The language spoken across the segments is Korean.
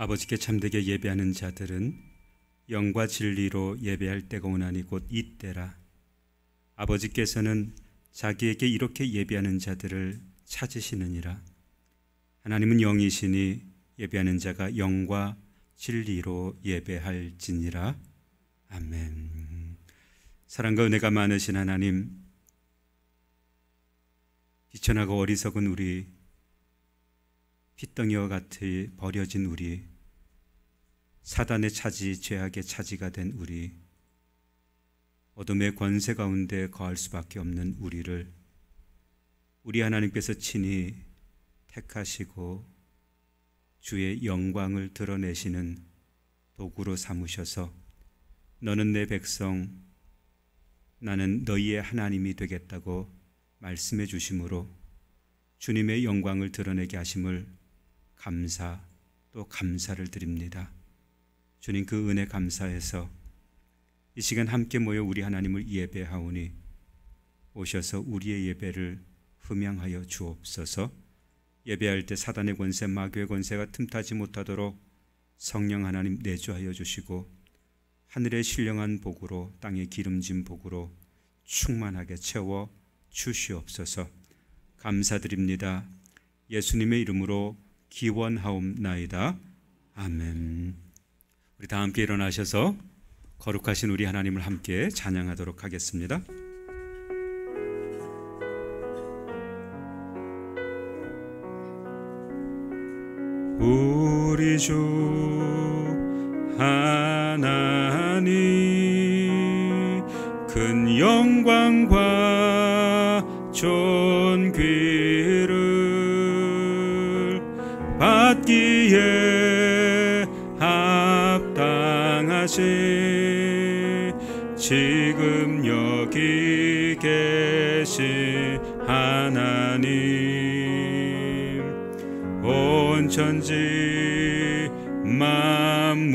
아버지께 참되게 예배하는 자들은 영과 진리로 예배할 때가 오나니 곧 이때라. 아버지께서는 자기에게 이렇게 예배하는 자들을 찾으시느니라. 하나님은 영이시니 예배하는 자가 영과 진리로 예배할지니라. 아멘. 사랑과 은혜가 많으신 하나님, 비천하고 어리석은 우리, 핏덩이와 같이 버려진 우리, 사단의 차지, 죄악의 차지가 된 우리, 어둠의 권세 가운데 거할 수밖에 없는 우리를 우리 하나님께서 친히 택하시고 주의 영광을 드러내시는 도구로 삼으셔서 너는 내 백성, 나는 너희의 하나님이 되겠다고 말씀해 주심으로 주님의 영광을 드러내게 하심을 감사 또 감사를 드립니다. 주님, 그 은혜 감사해서 이 시간 함께 모여 우리 하나님을 예배하오니 오셔서 우리의 예배를 흠양하여 주옵소서. 예배할 때 사단의 권세, 마귀의 권세가 틈타지 못하도록 성령 하나님 내주하여 주시고 하늘의 신령한 복으로, 땅의 기름진 복으로 충만하게 채워 주시옵소서. 감사드립니다. 예수님의 이름으로 기원하옵나이다. 아멘. 우리 다 함께 일어나셔서 거룩하신 우리 하나님을 함께 찬양하도록 하겠습니다. 우리 주 하나님, 큰 영광과 존귀를 받기에 합당하신 지금 여기 계신 하나님, 온 천지 만물을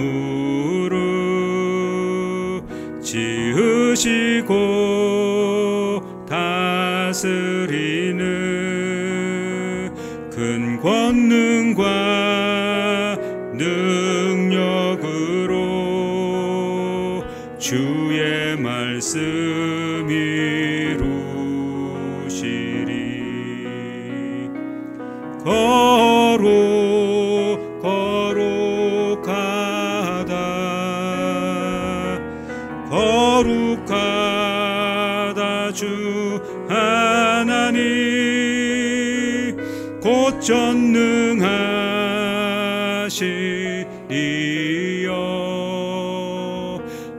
지으시고 다스리는 큰 권능과 능력으로 주의 말씀 이루시리. 거룩하다 주 하나님, 곧 전능하시리여.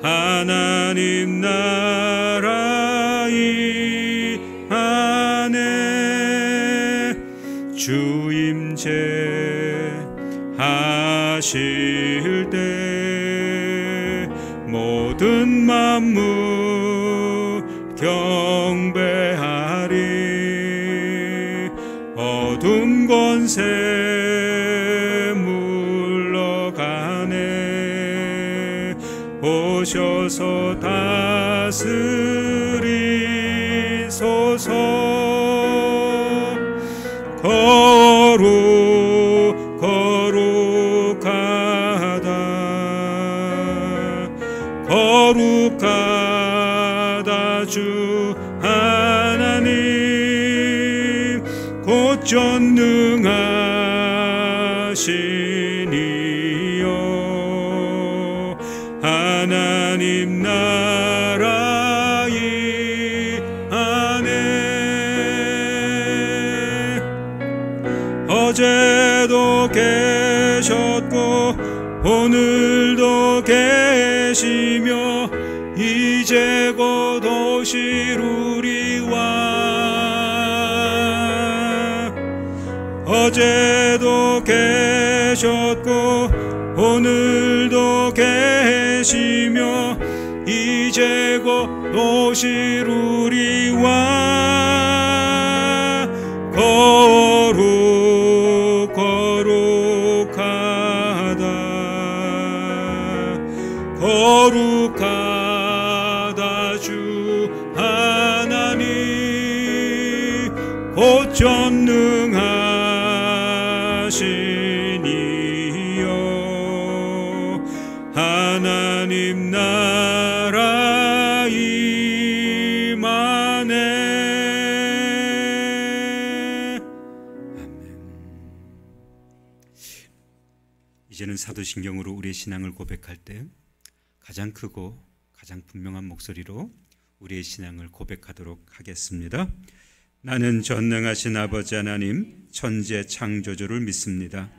하나님 나라 이 안에 주 임재하실 때 모든 만물 경배하리. 어둠 권세 물러가네. 오셔서 다스리소서. 거룩하다 주 하나님, 곧 전능하시니여. 하나님 나라 이 안에 어제도 계셨고 오늘도 계시며 이제 곧 오시루리와. 어제도 계셨고 오늘도 계시며 이제 곧 오시루리와. 거룩하다 주 하나님, 곧 전능하시니여. 하나님 나라 임하네. 이제는 사도신경으로 우리의 신앙을 고백할 때 가장 크고 가장 분명한 목소리로 우리의 신앙을 고백하도록 하겠습니다. 나는 전능하신 아버지 하나님 천재 창조주를 믿습니다.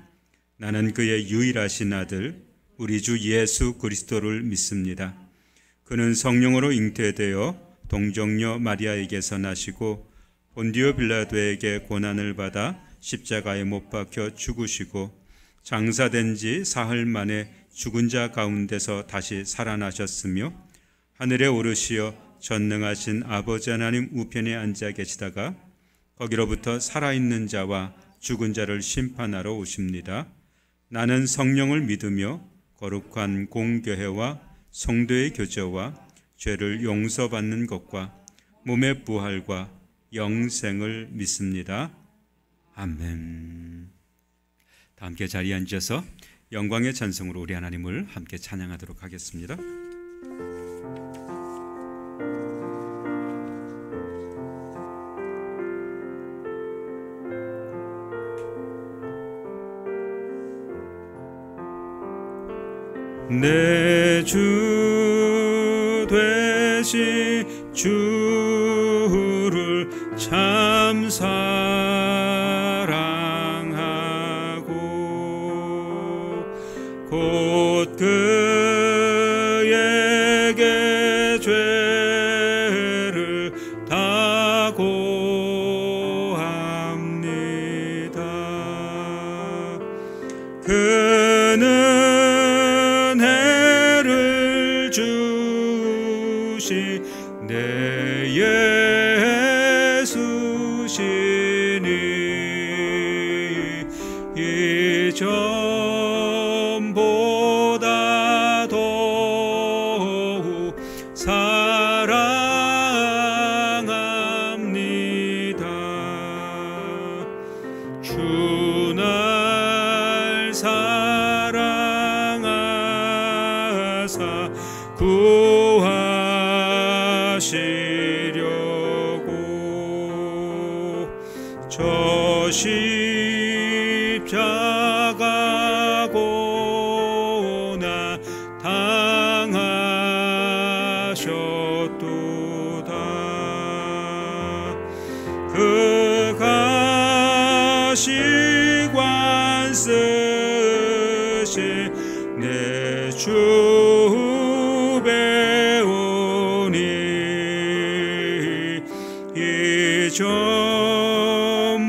나는 그의 유일하신 아들 우리 주 예수 그리스도를 믿습니다. 그는 성령으로 잉태되어 동정녀 마리아에게서 나시고 본디오 빌라도에게 고난을 받아 십자가에 못 박혀 죽으시고 장사된 지 사흘 만에 죽은 자 가운데서 다시 살아나셨으며 하늘에 오르시어 전능하신 아버지 하나님 우편에 앉아 계시다가 거기로부터 살아있는 자와 죽은 자를 심판하러 오십니다. 나는 성령을 믿으며 거룩한 공교회와 성도의 교제와 죄를 용서받는 것과 몸의 부활과 영생을 믿습니다. 아멘. 다 함께 자리에 앉아서 영광의 찬송으로 우리 하나님을 함께 찬양하도록 하겠습니다. 내 주 되신 주를 참 사랑하고 곧 그에게 죄를 다 고합니다. 그는 내 예수시니 이전보다 더욱 사랑합니다. 주 날 사랑하사 구하시려고 저 십자가 고난 당하셨도다. 그가 시관 쓰신 내 주 배우니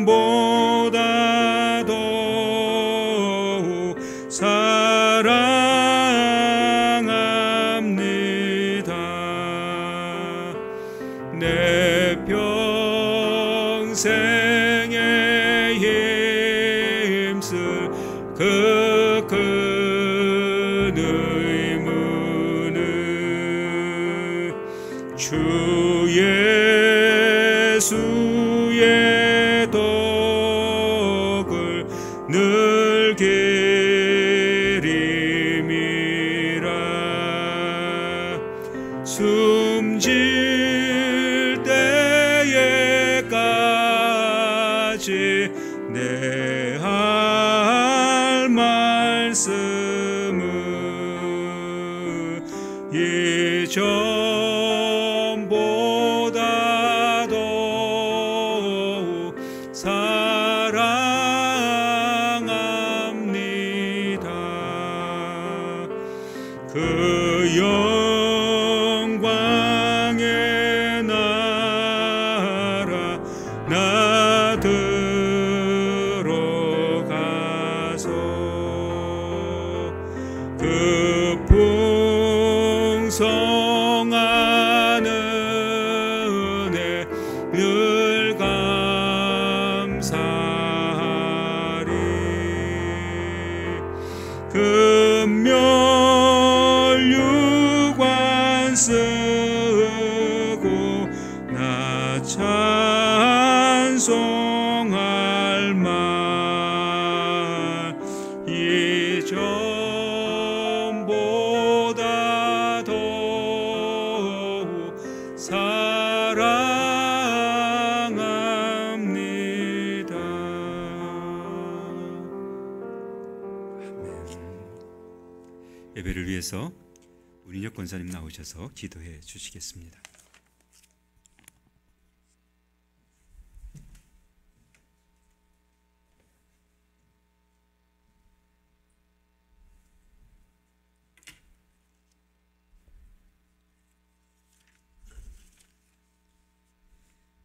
이전보다 더욱 사랑합니다. 내 평생에 힘쓸 그 큰 의무는 주 예수의 덕을 늘 기림이라. 숨질 때에까지 내 할 말씀은 이전보다 더욱 사랑합니다. 그 영광의 나라 나 들어가서 그 풍성한 은혜 늘 감사하리. 금멸유관 쓰고 나 찬송할 말 이전보다 예배를 위해서 문인혁 권사님 나오셔서 기도해 주시겠습니다.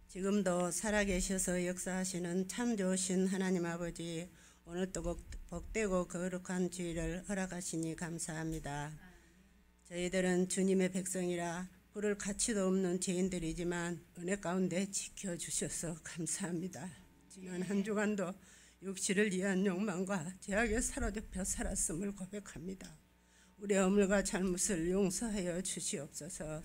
지금도 살아계셔서 역사하시는 참 좋으신 하나님 아버지, 오늘도 복되고 거룩한 주일을 허락하시니 감사합니다. 저희들은 주님의 백성이라 부를 가치도 없는 죄인들이지만 은혜 가운데 지켜주셔서 감사합니다. 지난 한 주간도 육신을 위한 욕망과 죄악에 사로잡혀 살았음을 고백합니다. 우리의 허물과 잘못을 용서하여 주시옵소서.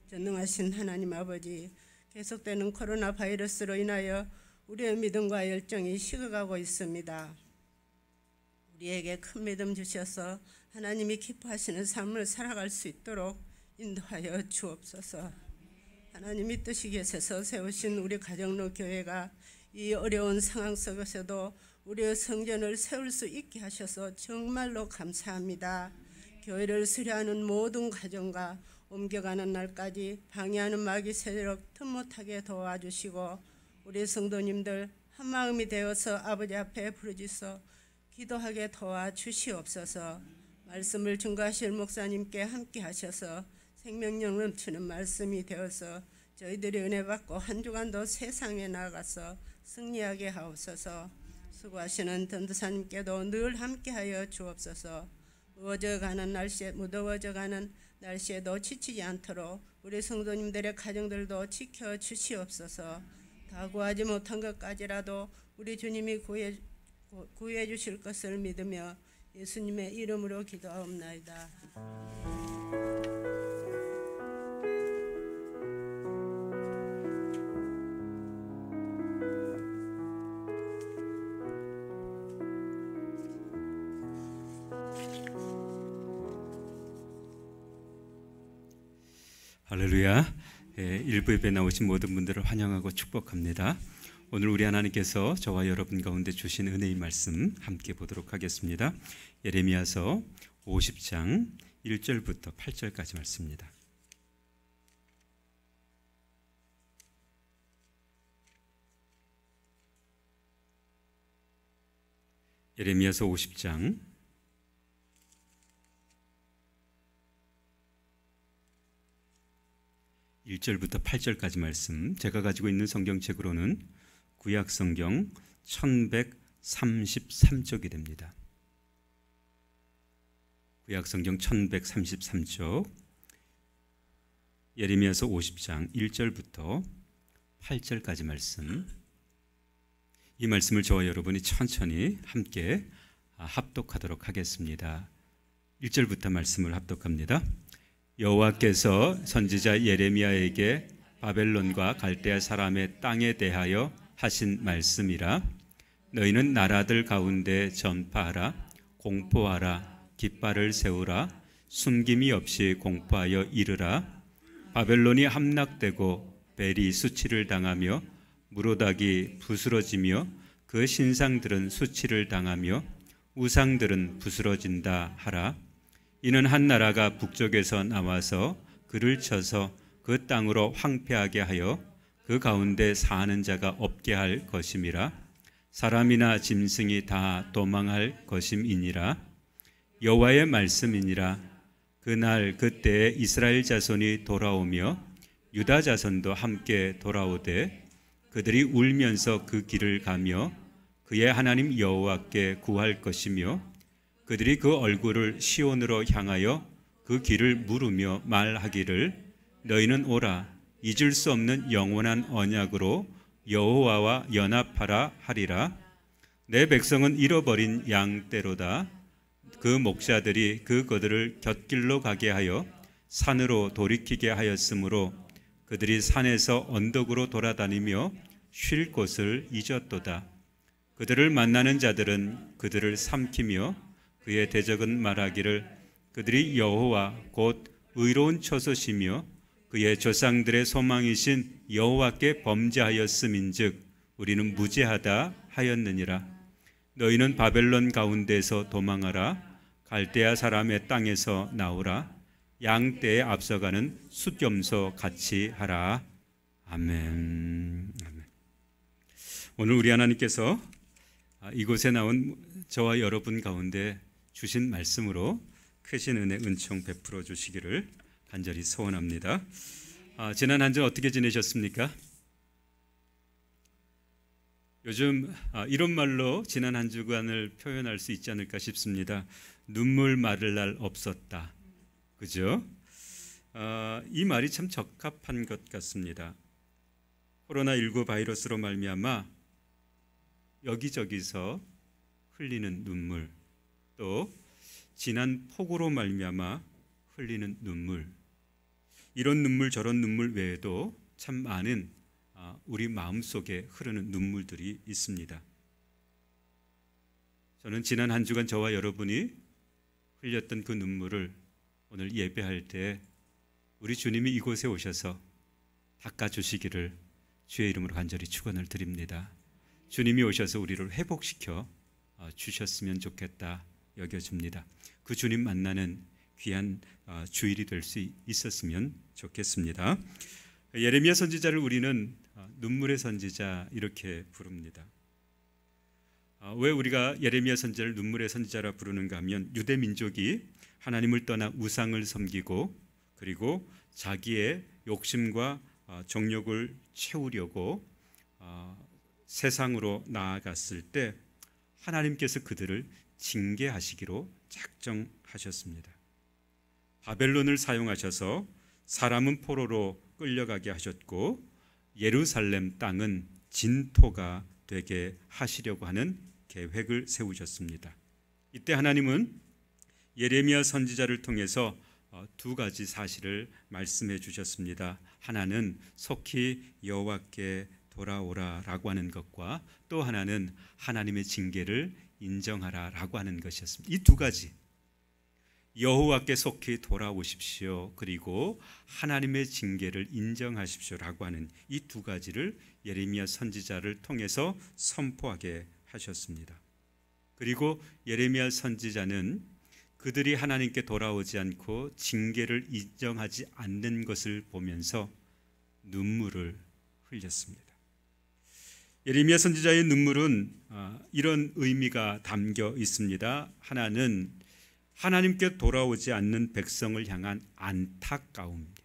전능하신 하나님 아버지, 계속되는 코로나 바이러스로 인하여 우리의 믿음과 열정이 식어가고 있습니다. 우리에게 큰 믿음 주셔서 하나님이 기뻐하시는 삶을 살아갈 수 있도록 인도하여 주옵소서. 하나님이 뜻이 계셔서 세우신 우리 가정로 교회가 이 어려운 상황 속에서도 우리의 성전을 세울 수 있게 하셔서 정말로 감사합니다. 교회를 수리하는 모든 가정과 옮겨가는 날까지 방해하는 마귀 세력 틈 못하게 도와주시고, 우리 성도님들 한마음이 되어서 아버지 앞에 부르짖어 기도하게 도와주시옵소서. 말씀을 증거하실 목사님께 함께 하셔서 생명력 넘치는 말씀이 되어서 저희들이 은혜 받고 한 주간도 세상에 나가서 승리하게 하옵소서. 수고하시는 전도사님께도 늘 함께하여 주옵소서. 무더워져가는 날씨에도 지치지 않도록 우리 성도님들의 가정들도 지켜주시옵소서. 다 구하지 못한 것까지라도 우리 주님이 구해 주실 것을 믿으며 예수님의 이름으로 기도하옵나이다. 할렐루야. 일부 예배 나오신 모든 분들을 환영하고 축복합니다. 오늘 우리 하나님께서 저와 여러분 가운데 주신 은혜의 말씀 함께 보도록 하겠습니다. 예레미야서 50장 1절부터 8절까지 말씀입니다. 예레미야서 50장 1절부터 8절까지 말씀, 제가 가지고 있는 성경책으로는 구약성경 1133쪽이 됩니다. 구약성경 1133쪽, 예레미야서 50장 1절부터 8절까지 말씀, 이 말씀을 저와 여러분이 천천히 함께 합독하도록 하겠습니다. 1절부터 말씀을 합독합니다. 여호와께서 선지자 예레미야에게 바벨론과 갈대아 사람의 땅에 대하여 하신 말씀이라. 너희는 나라들 가운데 전파하라, 공포하라, 깃발을 세우라, 숨김이 없이 공포하여 이르라. 바벨론이 함락되고 벨이 수치를 당하며 무로닥이 부스러지며 그 신상들은 수치를 당하며 우상들은 부스러진다 하라. 이는 한 나라가 북쪽에서 나와서 그를 쳐서 그 땅으로 황폐하게 하여 그 가운데 사는 자가 없게 할 것임이라. 사람이나 짐승이 다 도망할 것임이니라. 여호와의 말씀이니라. 그날 그때에 이스라엘 자손이 돌아오며 유다 자손도 함께 돌아오되 그들이 울면서 그 길을 가며 그의 하나님 여호와께 구할 것이며 그들이 그 얼굴을 시온으로 향하여 그 길을 물으며 말하기를 너희는 오라, 잊을 수 없는 영원한 언약으로 여호와와 연합하라 하리라. 내 백성은 잃어버린 양떼로다. 그 목자들이 그들을 곁길로 가게 하여 산으로 돌이키게 하였으므로 그들이 산에서 언덕으로 돌아다니며 쉴 곳을 잊었도다. 그들을 만나는 자들은 그들을 삼키며 그의 대적은 말하기를 그들이 여호와 곧 의로운 처소시며 그의 조상들의 소망이신 여호와께 범죄하였음인즉 우리는 무죄하다 하였느니라. 너희는 바벨론 가운데서 도망하라. 갈대아 사람의 땅에서 나오라. 양떼에 앞서가는 숫겸소 같이 하라. 아멘. 아멘. 오늘 우리 하나님께서 이곳에 나온 저와 여러분 가운데 주신 말씀으로 크신 은혜 은총 베풀어 주시기를 간절히 소원합니다. 지난 한 주 어떻게 지내셨습니까? 요즘 이런 말로 지난 한 주간을 표현할 수 있지 않을까 싶습니다. 눈물 마를 날 없었다. 그죠? 이 말이 참 적합한 것 같습니다. 코로나19 바이러스로 말미암아 여기저기서 흘리는 눈물, 또 지난 폭우로 말미암아 흘리는 눈물, 이런 눈물 저런 눈물 외에도 참 많은 우리 마음속에 흐르는 눈물들이 있습니다. 저는 지난 한 주간 저와 여러분이 흘렸던 그 눈물을 오늘 예배할 때 우리 주님이 이곳에 오셔서 닦아주시기를 주의 이름으로 간절히 축원을 드립니다. 주님이 오셔서 우리를 회복시켜 주셨으면 좋겠다 여겨집니다. 그 주님 만나는 귀한 주일이 될 수 있었으면 좋겠습니다. 예레미야 선지자를 우리는 눈물의 선지자 이렇게 부릅니다. 왜 우리가 예레미야 선지자를 눈물의 선지자라 부르는가 하면 유대 민족이 하나님을 떠나 우상을 섬기고 그리고 자기의 욕심과 정욕을 채우려고 세상으로 나아갔을 때 하나님께서 그들을 징계하시기로 작정하셨습니다. 바벨론을 사용하셔서 사람은 포로로 끌려가게 하셨고 예루살렘 땅은 진토가 되게 하시려고 하는 계획을 세우셨습니다. 이때 하나님은 예레미야 선지자를 통해서 두 가지 사실을 말씀해 주셨습니다. 하나는 속히 여호와께 돌아오라라고 하는 것과 또 하나는 하나님의 징계를 인정하라라고 하는 것이었습니다. 이 두 가지, 여호와께 속히 돌아오십시오, 그리고 하나님의 징계를 인정하십시오라고 하는 이 두 가지를 예레미야 선지자를 통해서 선포하게 하셨습니다. 그리고 예레미야 선지자는 그들이 하나님께 돌아오지 않고 징계를 인정하지 않는 것을 보면서 눈물을 흘렸습니다. 예레미야 선지자의 눈물은 이런 의미가 담겨 있습니다. 하나는 하나님께 돌아오지 않는 백성을 향한 안타까움입니다.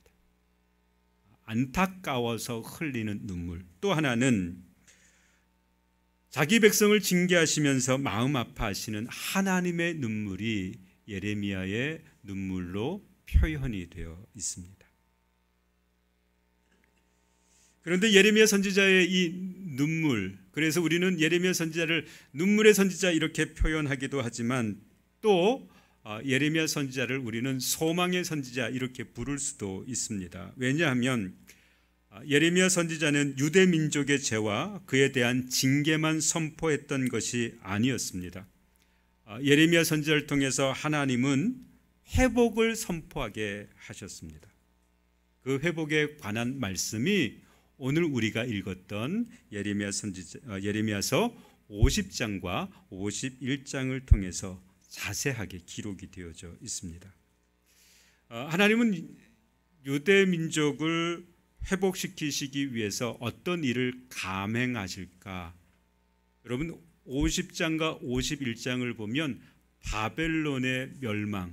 안타까워서 흘리는 눈물. 또 하나는 자기 백성을 징계하시면서 마음 아파하시는 하나님의 눈물이 예레미야의 눈물로 표현이 되어 있습니다. 그런데 예레미야 선지자의 이 눈물, 그래서 우리는 예레미야 선지자를 눈물의 선지자 이렇게 표현하기도 하지만 또 예레미야 선지자를 우리는 소망의 선지자 이렇게 부를 수도 있습니다. 왜냐하면 예레미야 선지자는 유대 민족의 죄와 그에 대한 징계만 선포했던 것이 아니었습니다. 예레미야 선지자를 통해서 하나님은 회복을 선포하게 하셨습니다. 그 회복에 관한 말씀이 오늘 우리가 읽었던 예레미야서 50장과 51장을 통해서 자세하게 기록이 되어져 있습니다. 하나님은 유대 민족을 회복시키시기 위해서 어떤 일을 감행하실까? 여러분 50장과 51장을 보면 바벨론의 멸망,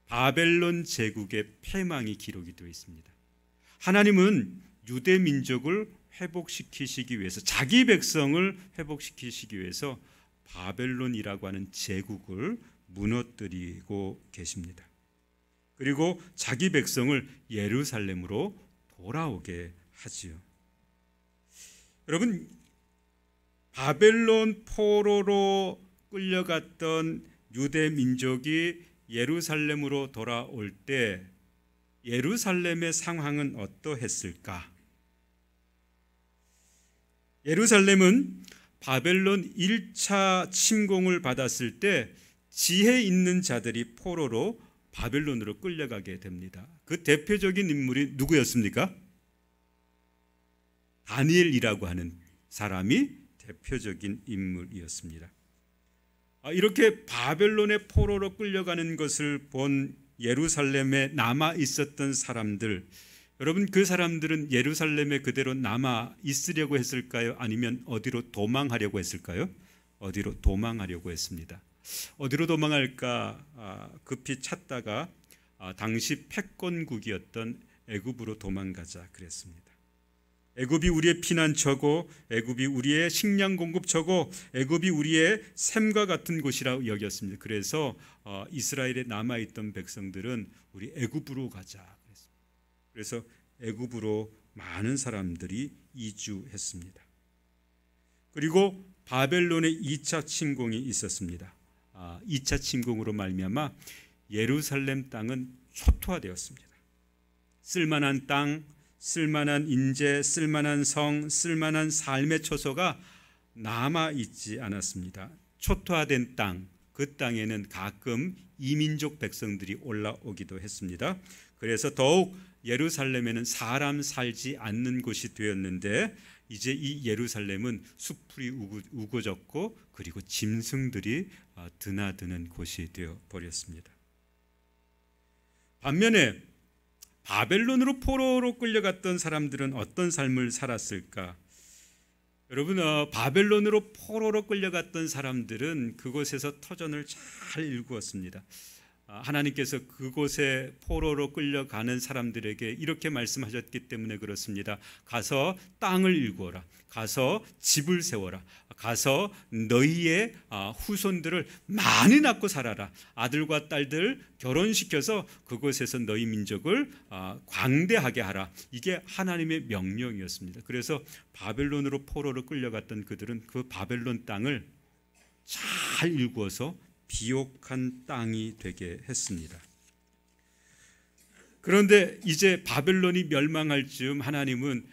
바벨론 제국의 패망이 기록이 되어 있습니다. 하나님은 유대 민족을 회복시키시기 위해서, 자기 백성을 회복시키시기 위해서 바벨론이라고 하는 제국을 무너뜨리고 계십니다. 그리고 자기 백성을 예루살렘으로 돌아오게 하지요. 여러분, 바벨론 포로로 끌려갔던 유대 민족이 예루살렘으로 돌아올 때 예루살렘의 상황은 어떠했을까? 예루살렘은 바벨론 1차 침공을 받았을 때 지혜 있는 자들이 포로로 바벨론으로 끌려가게 됩니다. 그 대표적인 인물이 누구였습니까? 다니엘이라고 하는 사람이 대표적인 인물이었습니다. 이렇게 바벨론의 포로로 끌려가는 것을 본 예루살렘에 남아 있었던 사람들, 여러분 그 사람들은 예루살렘에 그대로 남아 있으려고 했을까요? 아니면 어디로 도망하려고 했을까요? 어디로 도망하려고 했습니다. 어디로 도망할까 급히 찾다가 당시 패권국이었던 애굽으로 도망가자 그랬습니다. 애굽이 우리의 피난처고, 애굽이 우리의 식량 공급처고, 애굽이 우리의 샘과 같은 곳이라고 여겼습니다. 그래서 이스라엘에 남아있던 백성들은 우리 애굽으로 가자 그랬습니다. 그래서 애굽으로 많은 사람들이 이주했습니다. 그리고 바벨론의 2차 침공이 있었습니다. 2차 침공으로 말미암아 예루살렘 땅은 초토화되었습니다. 쓸만한 땅, 쓸만한 인재, 쓸만한 성, 쓸만한 삶의 초소가 남아있지 않았습니다. 초토화된 땅, 그 땅에는 가끔 이민족 백성들이 올라오기도 했습니다. 그래서 더욱 예루살렘에는 사람 살지 않는 곳이 되었는데, 이제 이 예루살렘은 숲풀이 우거졌고 그리고 짐승들이 드나드는 곳이 되어 버렸습니다. 반면에 바벨론으로 포로로 끌려갔던 사람들은 어떤 삶을 살았을까? 여러분, 바벨론으로 포로로 끌려갔던 사람들은 그곳에서 터전을 잘 일구었습니다. 하나님께서 그곳에 포로로 끌려가는 사람들에게 이렇게 말씀하셨기 때문에 그렇습니다. 가서 땅을 일구어라. 가서 집을 세워라. 가서 너희의 후손들을 많이 낳고 살아라. 아들과 딸들 결혼시켜서 그곳에서 너희 민족을 광대하게 하라. 이게 하나님의 명령이었습니다. 그래서 바벨론으로 포로로 끌려갔던 그들은 그 바벨론 땅을 잘 일구어서 비옥한 땅이 되게 했습니다. 그런데 이제 바벨론이 멸망할 즈음 하나님은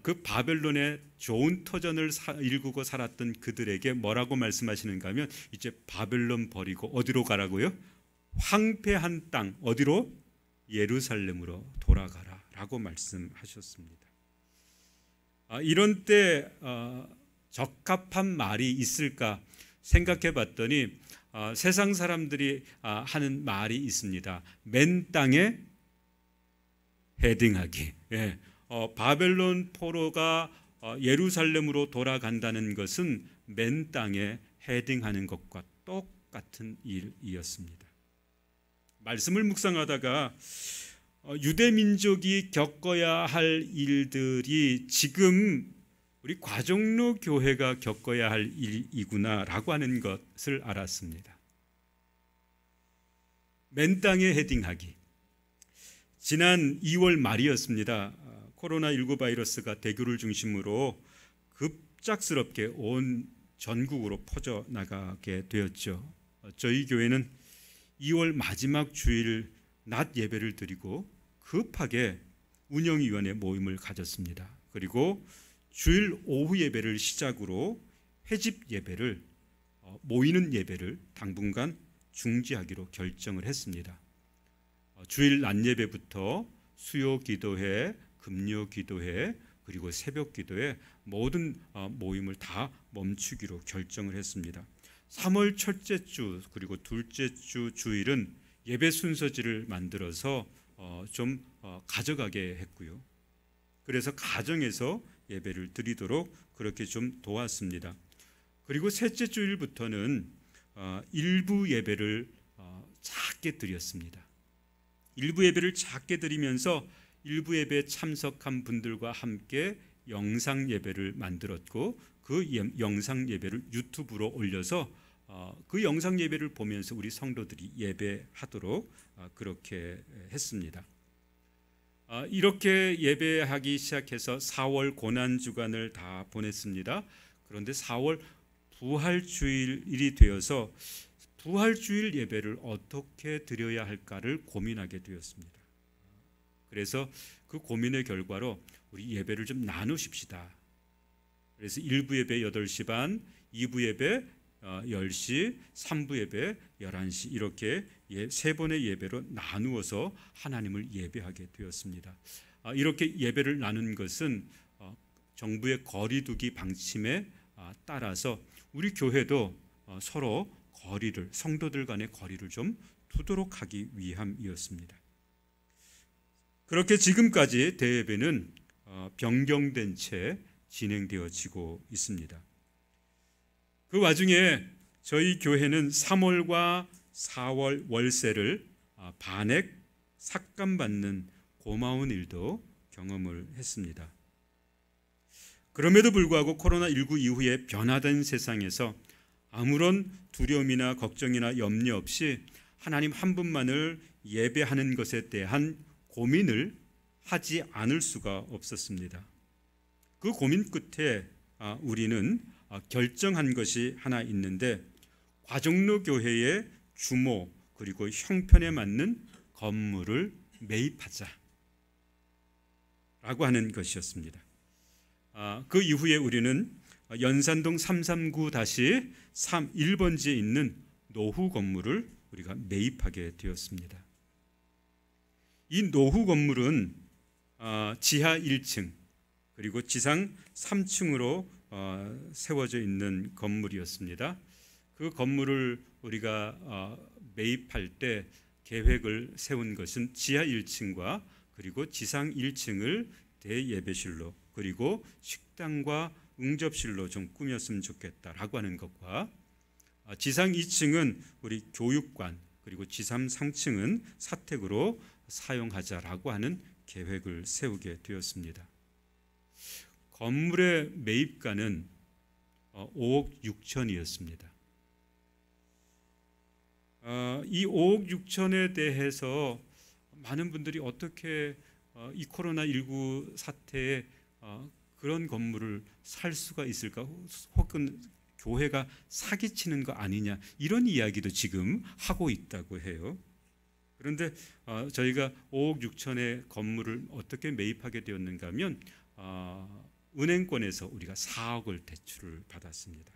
그 바벨론의 좋은 터전을 일구고 살았던 그들에게 뭐라고 말씀하시는가 하면, 이제 바벨론 버리고 어디로 가라고요? 황폐한 땅, 어디로? 예루살렘으로 돌아가라 라고 말씀하셨습니다. 이런 때 적합한 말이 있을까 생각해 봤더니 세상 사람들이 하는 말이 있습니다. 맨 땅에 헤딩하기. 예. 바벨론 포로가 예루살렘으로 돌아간다는 것은 맨 땅에 헤딩하는 것과 똑같은 일이었습니다. 말씀을 묵상하다가 유대 민족이 겪어야 할 일들이 지금 우리 과정로 교회가 겪어야 할 일이구나라고 하는 것을 알았습니다. 맨 땅에 헤딩하기. 지난 2월 말이었습니다. 코로나19 바이러스가 대교를 중심으로 급작스럽게 온 전국으로 퍼져나가게 되었죠. 저희 교회는 2월 마지막 주일 낮 예배를 드리고 급하게 운영위원회 모임을 가졌습니다. 그리고 주일 오후 예배를 시작으로 회집 예배를, 모이는 예배를 당분간 중지하기로 결정을 했습니다. 주일 낮 예배부터 수요 기도회, 금요 기도회, 그리고 새벽 기도회 모든 모임을 다 멈추기로 결정을 했습니다. 3월 첫째 주 그리고 둘째 주 주일은 예배 순서지를 만들어서 좀 가져가게 했고요. 그래서 가정에서 예배를 드리도록 그렇게 좀 도왔습니다. 그리고 셋째 주일부터는 일부 예배를 작게 드렸습니다. 일부 예배를 작게 드리면서 일부 예배에 참석한 분들과 함께 영상 예배를 만들었고, 그 영상 예배를 유튜브로 올려서 그 영상 예배를 보면서 우리 성도들이 예배하도록 그렇게 했습니다. 이렇게 예배하기 시작해서 4월 고난주간을 다 보냈습니다. 그런데 4월 부활주일이 되어서 부활주일 예배를 어떻게 드려야 할까를 고민하게 되었습니다. 그래서 그 고민의 결과로 우리 예배를 좀 나누십시다. 그래서 1부 예배 8시 반, 2부 예배 10시, 3부 예배 11시 이렇게 세 번의 예배로 나누어서 하나님을 예배하게 되었습니다. 이렇게 예배를 나눈 것은 정부의 거리두기 방침에 따라서 우리 교회도 서로 성도들 간의 거리를 좀 두도록 하기 위함이었습니다. 그렇게 지금까지 대예배는 변경된 채 진행되어지고 있습니다. 그 와중에 저희 교회는 3월과 4월 월세를 반액 삭감받는 고마운 일도 경험을 했습니다. 그럼에도 불구하고 코로나19 이후에 변화된 세상에서 아무런 두려움이나 걱정이나 염려 없이 하나님 한 분만을 예배하는 것에 대한 고민을 하지 않을 수가 없었습니다. 그 고민 끝에 우리는 결정한 것이 하나 있는데, 과정로 교회의 규모 그리고 형편에 맞는 건물을 매입하자라고 하는 것이었습니다. 그 이후에 우리는 연산동 339-1번지에 있는 노후 건물을 우리가 매입하게 되었습니다. 이 노후 건물은 지하 1층 그리고 지상 3층으로 세워져 있는 건물이었습니다. 그 건물을 우리가 매입할 때 계획을 세운 것은 지하 1층과 그리고 지상 1층을 대예배실로 그리고 식당과 응접실로 좀 꾸몄으면 좋겠다라고 하는 것과, 지상 2층은 우리 교육관 그리고 지상 3층은 사택으로 사용하자라고 하는 계획을 세우게 되었습니다. 건물의 매입가는 5억 6천이었습니다. 이 5억 6천에 대해서 많은 분들이 어떻게 이 코로나19 사태에 그런 건물을 살 수가 있을까, 혹은 교회가 사기치는 거 아니냐, 이런 이야기도 지금 하고 있다고 해요. 그런데 저희가 5억 6천의 건물을 어떻게 매입하게 되었는가 하면 은행권에서 우리가 4억을 대출을 받았습니다.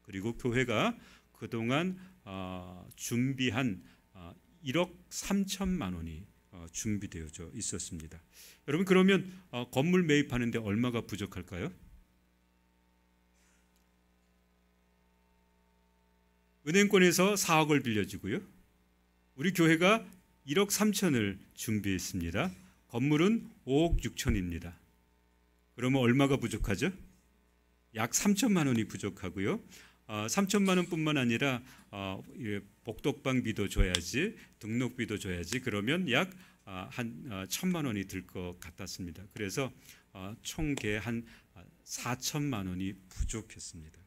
그리고 교회가 그동안 준비한 1억 3천만 원이 준비되어져 있었습니다. 여러분, 그러면 건물 매입하는데 얼마가 부족할까요? 은행권에서 4억을 빌려주고요, 우리 교회가 1억 3천을 준비했습니다. 건물은 5억 6천입니다. 그러면 얼마가 부족하죠? 약 3천만 원이 부족하고요. 3천만 원뿐만 아니라 복덕방비도 줘야지, 등록비도 줘야지. 그러면 약 한 1,000만 원이 들 것 같았습니다. 그래서 총계 한 4천만 원이 부족했습니다.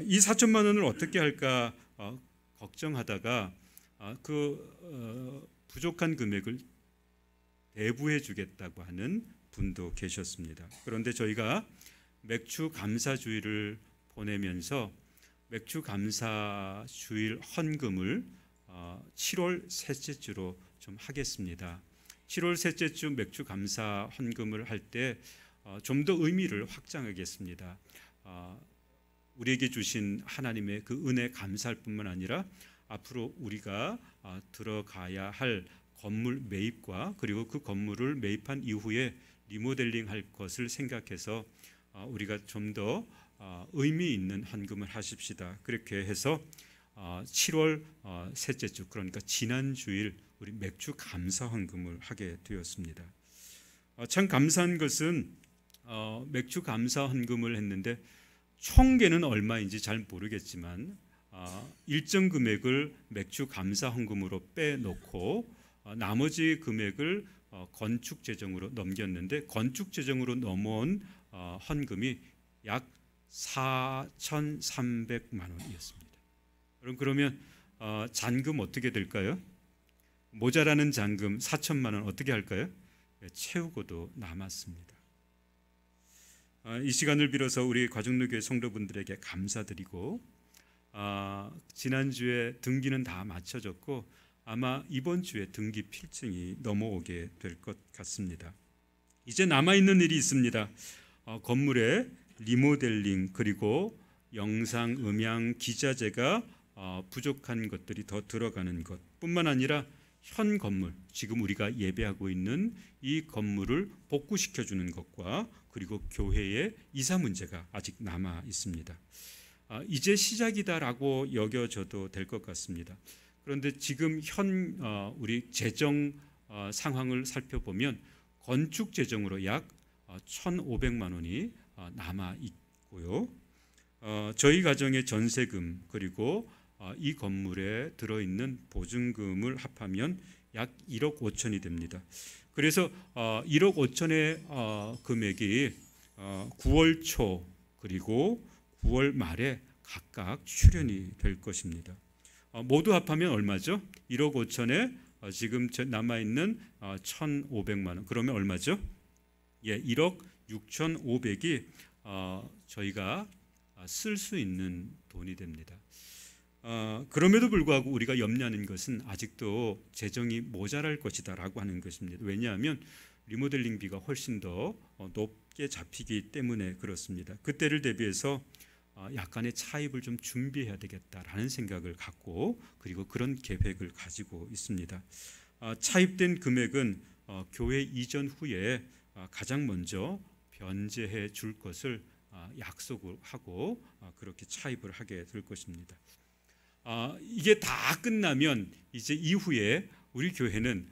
이 4천만 원을 어떻게 할까 걱정하다가 그 부족한 금액을 대부해 주겠다고 하는 분도 계셨습니다. 그런데 저희가 맥주 감사주일을 보내면서 맥주 감사주일 헌금을 7월 셋째 주로 좀 하겠습니다. 7월 셋째 주 맥주 감사 헌금을 할 때 좀 더 의미를 확장하겠습니다. 우리에게 주신 하나님의 그 은혜 감사할 뿐만 아니라 앞으로 우리가 들어가야 할 건물 매입과 그리고 그 건물을 매입한 이후에 리모델링 할 것을 생각해서 우리가 좀 더 의미 있는 헌금을 하십시다. 그렇게 해서 7월 셋째 주, 그러니까 지난 주일 우리 맥주 감사 헌금을 하게 되었습니다. 참 감사한 것은 맥주 감사 헌금을 했는데 총계는 얼마인지 잘 모르겠지만 일정 금액을 맥주 감사 헌금으로 빼놓고 나머지 금액을 건축 재정으로 넘겼는데, 건축 재정으로 넘어온 헌금이 약 4,300만 원이었습니다. 그러면 잔금 어떻게 될까요? 모자라는 잔금 4천만 원 어떻게 할까요? 채우고도 남았습니다. 이 시간을 빌어서 우리 과정로교회 성도분들에게 감사드리고, 지난주에 등기는 다 마쳐졌고 아마 이번 주에 등기 필증이 넘어오게 될 것 같습니다. 이제 남아있는 일이 있습니다. 건물의 리모델링 그리고 영상, 음향, 기자재가 부족한 것들이 더 들어가는 것뿐만 아니라 현 건물, 지금 우리가 예배하고 있는 이 건물을 복구시켜주는 것과 그리고 교회의 이사 문제가 아직 남아 있습니다. 이제 시작이다라고 여겨져도 될 것 같습니다. 그런데 지금 우리 재정 상황을 살펴보면 건축 재정으로 약 1,500만 원이 남아 있고요. 저희 가정의 전세금 그리고 이 건물에 들어있는 보증금을 합하면 약 1억 5천이 됩니다. 그래서 1억 5천의 금액이 9월 초 그리고 9월 말에 각각 출연이 될 것입니다. 모두 합하면 얼마죠? 1억 5천에 지금 남아있는 1,500만 원. 그러면 얼마죠? 1억 6,500이 저희가 쓸 수 있는 돈이 됩니다. 그럼에도 불구하고 우리가 염려하는 것은 아직도 재정이 모자랄 것이다 라고 하는 것입니다. 왜냐하면 리모델링비가 훨씬 더 높게 잡히기 때문에 그렇습니다. 그때를 대비해서 약간의 차입을 좀 준비해야 되겠다라는 생각을 갖고 그리고 그런 계획을 가지고 있습니다. 차입된 금액은 교회 이전 후에 가장 먼저 변제해 줄 것을 약속을 하고 그렇게 차입을 하게 될 것입니다. 이게 다 끝나면 이제 이후에 우리 교회는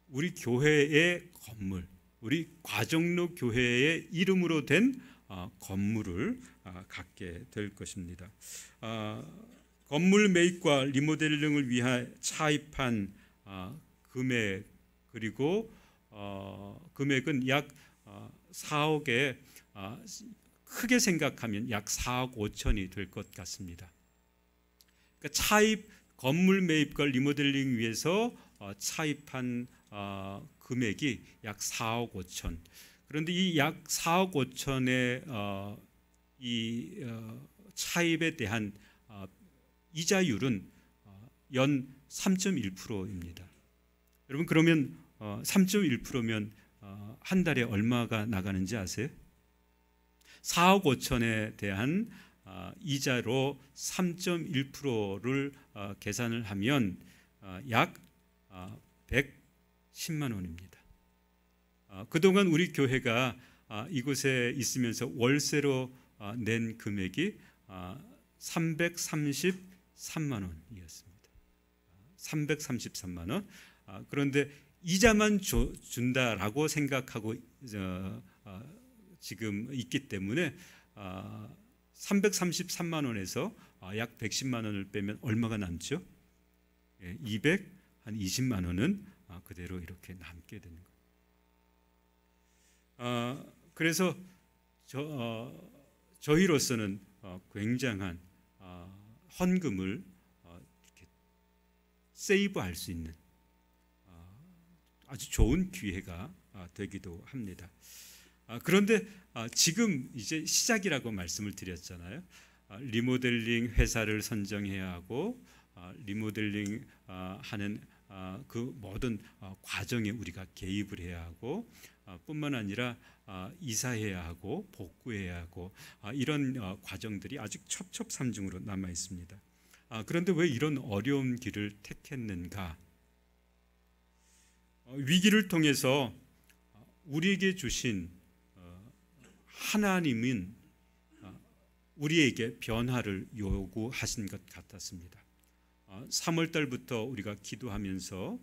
우리 교회의 건물, 우리 과정로 교회의 이름으로 된 건물을 갖게 될 것입니다. 건물 매입과 리모델링을 위해 차입한 금액 그리고 금액은 약 4억에 크게 생각하면 약 4억 5천이 될 것 같습니다. 그러니까 차입 건물 매입과 리모델링 위해서 차입한 금액이 약 4억 5천. 그런데 이 약 4억 5천의 이 차입에 대한 이자율은 연 3.1%입니다. 여러분 그러면 3.1%면 한 달에 얼마가 나가는지 아세요? 4억 5천에 대한 이자로 3.1%를 계산을 하면 약 110만 원입니다. 그동안 우리 교회가 이곳에 있으면서 월세로 낸 금액이 333만 원이었습니다. 333만 원. 그런데 이자만 준다라고 생각하고 지금 있기 때문에 333만 원에서 약 110만 원을 빼면 얼마가 남죠? 220만 원은 그대로 이렇게 남게 되는 거예요. 그래서 저희로서는 굉장한 헌금을 이렇게 세이브할 수 있는 아주 좋은 기회가 되기도 합니다. 그런데 지금 이제 시작이라고 말씀을 드렸잖아요. 리모델링 회사를 선정해야 하고 리모델링 하는 그 모든 과정에 우리가 개입을 해야 하고 뿐만 아니라 이사해야 하고 복구해야 하고 이런 과정들이 아직 첩첩산중으로 남아 있습니다. 그런데 왜 이런 어려운 길을 택했는가? 위기를 통해서 우리에게 주신 하나님은 우리에게 변화를 요구하신 것 같았습니다. 3월 달부터 우리가 기도하면서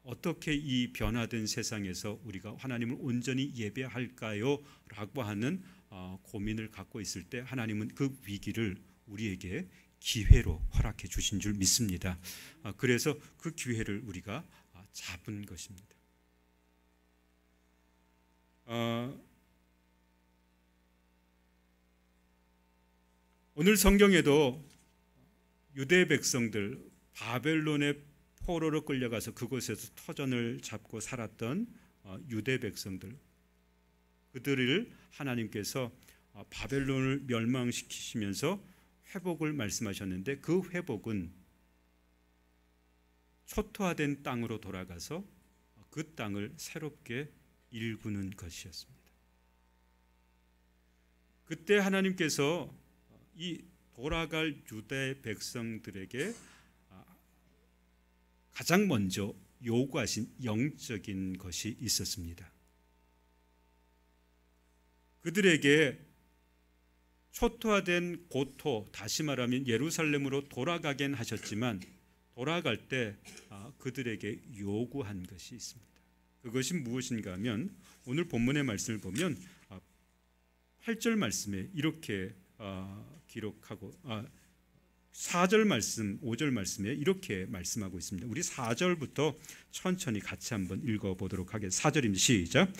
어떻게 이 변화된 세상에서 우리가 하나님을 온전히 예배할까요? 라고 하는 고민을 갖고 있을 때 하나님은 그 위기를 우리에게 기회로 허락해 주신 줄 믿습니다. 그래서 그 기회를 우리가 잡은 것입니다. 오늘 성경에도 유대 백성들 바벨론의 포로로 끌려가서 그곳에서 터전을 잡고 살았던 유대 백성들 그들을 하나님께서 바벨론을 멸망시키시면서 회복을 말씀하셨는데 그 회복은 초토화된 땅으로 돌아가서 그 땅을 새롭게 일구는 것이었습니다. 그때 하나님께서 이 돌아갈 유대 백성들에게 가장 먼저 요구하신 영적인 것이 있었습니다. 그들에게 초토화된 고토, 다시 말하면 예루살렘으로 돌아가긴 하셨지만 돌아갈 때 그들에게 요구한 것이 있습니다. 그것이 무엇인가 하면 오늘 본문의 말씀을 보면 8절 말씀에 이렇게 기록하고 4절 말씀, 5절 말씀에 이렇게 말씀하고 있습니다. 우리 4절부터 천천히 같이 한번 읽어보도록 하겠습니다. 4절입니다. 시작.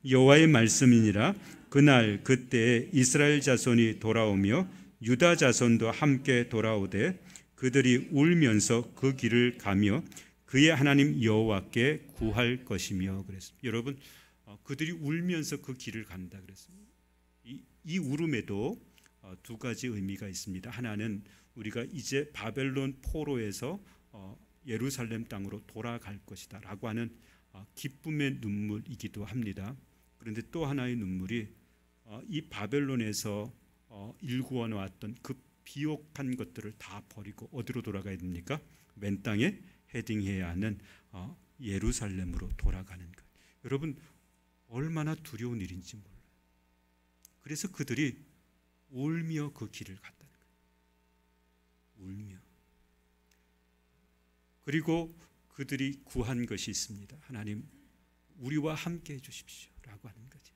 여호와의 말씀이니라. 그날 그때에 이스라엘 자손이 돌아오며 유다 자손도 함께 돌아오되 그들이 울면서 그 길을 가며 그의 하나님 여호와께 구할 것이며 그랬습니다. 여러분, 그들이 울면서 그 길을 간다 그랬습니다. 이 울음에도 두 가지 의미가 있습니다. 하나는 우리가 이제 바벨론 포로에서 예루살렘 땅으로 돌아갈 것이다 라고 하는 기쁨의 눈물이기도 합니다. 그런데 또 하나의 눈물이 이 바벨론에서 일구어 놓았던 그 비옥한 것들을 다 버리고 어디로 돌아가야 됩니까? 맨 땅에 헤딩해야 하는 예루살렘으로 돌아가는 것. 여러분, 얼마나 두려운 일인지 몰라요. 그래서 그들이 울며 그 길을 갔다는 거예요. 울며. 그리고 그들이 구한 것이 있습니다. 하나님, 우리와 함께 해주십시오 라고 하는 거죠.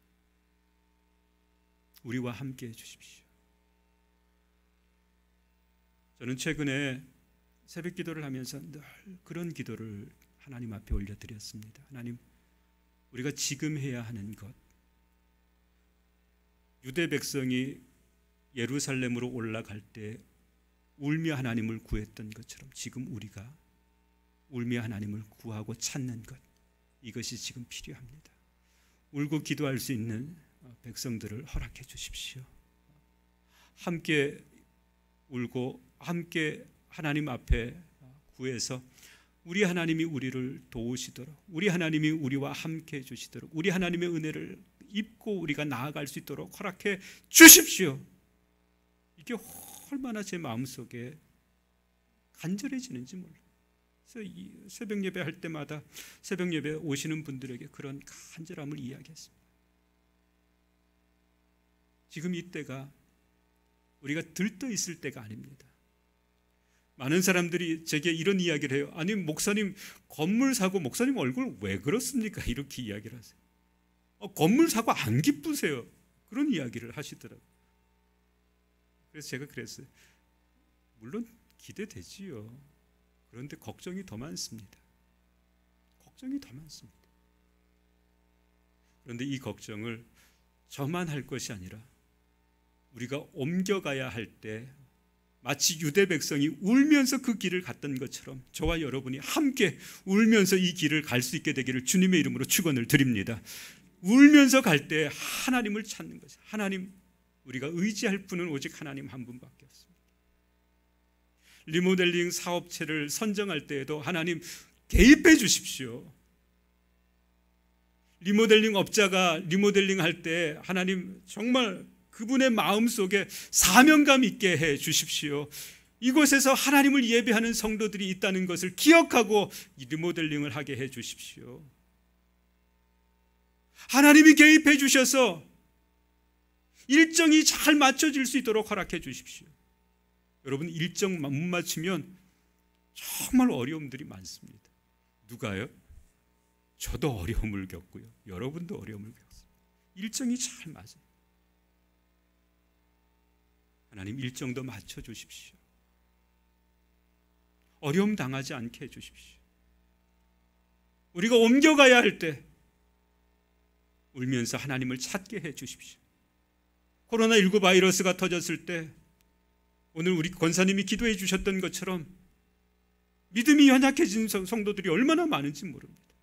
우리와 함께 해주십시오. 저는 최근에 새벽 기도를 하면서 늘 그런 기도를 하나님 앞에 올려드렸습니다. 하나님, 우리가 지금 해야 하는 것, 유대 백성이 예루살렘으로 올라갈 때 울며 하나님을 구했던 것처럼 지금 우리가 울며 하나님을 구하고 찾는 것, 이것이 지금 필요합니다. 울고 기도할 수 있는 백성들을 허락해 주십시오. 함께 울고 함께 하나님 앞에 구해서 우리 하나님이 우리를 도우시도록, 우리 하나님이 우리와 함께 해주시도록, 우리 하나님의 은혜를 입고 우리가 나아갈 수 있도록 허락해 주십시오. 이게 얼마나 제 마음속에 간절해지는지 몰라요. 그래서 이 새벽 예배 할 때마다 새벽 예배 오시는 분들에게 그런 간절함을 이야기했습니다. 지금 이때가 우리가 들떠 있을 때가 아닙니다. 많은 사람들이 제게 이런 이야기를 해요. 아니, 목사님 건물 사고 목사님 얼굴 왜 그렇습니까? 이렇게 이야기를 하세요. 건물 사고 안 기쁘세요? 그런 이야기를 하시더라고요. 그래서 제가 그랬어요. 물론 기대되지요. 그런데 걱정이 더 많습니다. 걱정이 더 많습니다. 그런데 이 걱정을 저만 할 것이 아니라 우리가 옮겨가야 할 때 마치 유대 백성이 울면서 그 길을 갔던 것처럼 저와 여러분이 함께 울면서 이 길을 갈 수 있게 되기를 주님의 이름으로 축원을 드립니다. 울면서 갈 때 하나님을 찾는 것이, 하나님, 우리가 의지할 분은 오직 하나님 한 분밖에 없습니다. 리모델링 사업체를 선정할 때에도 하나님 개입해 주십시오. 리모델링 업자가 리모델링 할 때 하나님 정말 그분의 마음속에 사명감 있게 해 주십시오. 이곳에서 하나님을 예배하는 성도들이 있다는 것을 기억하고 리모델링을 하게 해 주십시오. 하나님이 개입해 주셔서 일정이 잘 맞춰질 수 있도록 허락해 주십시오. 여러분, 일정 못 맞추면 정말 어려움들이 많습니다. 누가요? 저도 어려움을 겪고요. 여러분도 어려움을 겪습니다. 일정이 잘 맞아요. 하나님, 일정도 맞춰 주십시오. 어려움 당하지 않게 해 주십시오. 우리가 옮겨가야 할 때 울면서 하나님을 찾게 해 주십시오. 코로나19 바이러스가 터졌을 때 오늘 우리 권사님이 기도해 주셨던 것처럼 믿음이 연약해진 성도들이 얼마나 많은지 모릅니다.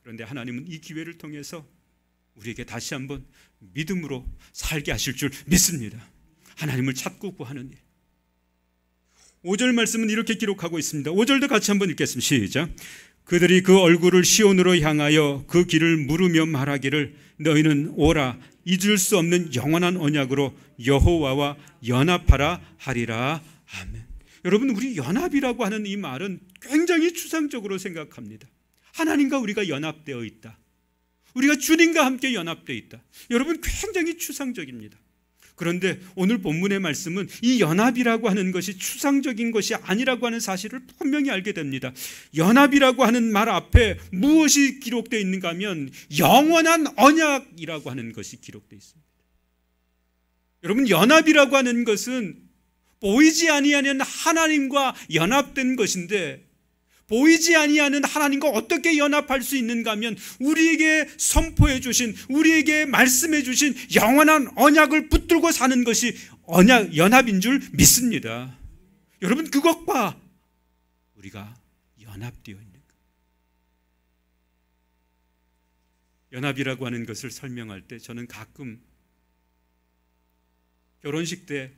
그런데 하나님은 이 기회를 통해서 우리에게 다시 한번 믿음으로 살게 하실 줄 믿습니다. 하나님을 찾고 구하는 일. 5절 말씀은 이렇게 기록하고 있습니다. 5절도 같이 한번 읽겠습니다. 시작. 그들이 그 얼굴을 시온으로 향하여 그 길을 물으며 말하기를 너희는 오라, 잊을 수 없는 영원한 언약으로 여호와와 연합하라 하리라. 아멘. 여러분, 우리 연합이라고 하는 이 말은 굉장히 추상적으로 생각합니다. 하나님과 우리가 연합되어 있다. 우리가 주님과 함께 연합되어 있다. 여러분, 굉장히 추상적입니다. 그런데 오늘 본문의 말씀은 이 연합이라고 하는 것이 추상적인 것이 아니라고 하는 사실을 분명히 알게 됩니다. 연합이라고 하는 말 앞에 무엇이 기록되어 있는가 하면 영원한 언약이라고 하는 것이 기록되어 있습니다. 여러분, 연합이라고 하는 것은 보이지 아니하는 하나님과 연합된 것인데, 보이지 아니하는 하나님과 어떻게 연합할 수 있는가 하면 우리에게 선포해 주신, 우리에게 말씀해 주신 영원한 언약을 붙들고 사는 것이 연합인 줄 믿습니다. 여러분, 그것과 우리가 연합되어 있는 것. 연합이라고 하는 것을 설명할 때 저는 가끔 결혼식 때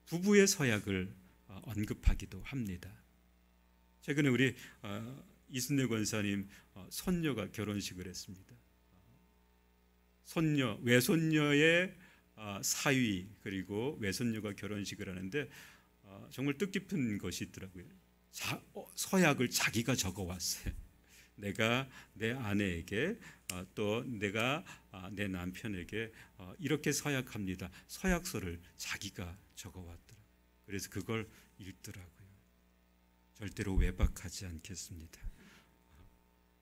부부의 서약을 언급하기도 합니다. 최근에 우리 이순례 권사님 손녀가 결혼식을 했습니다. 외손녀의 사위 그리고 외손녀가 결혼식을 하는데 정말 뜻깊은 것이 있더라고요. 서약을 자기가 적어왔어요. 내가 내 아내에게 또 내가 내 남편에게 이렇게 서약합니다. 서약서를 자기가 적어왔더라고요. 그래서 그걸 읽더라고요. 절대로 외박하지 않겠습니다.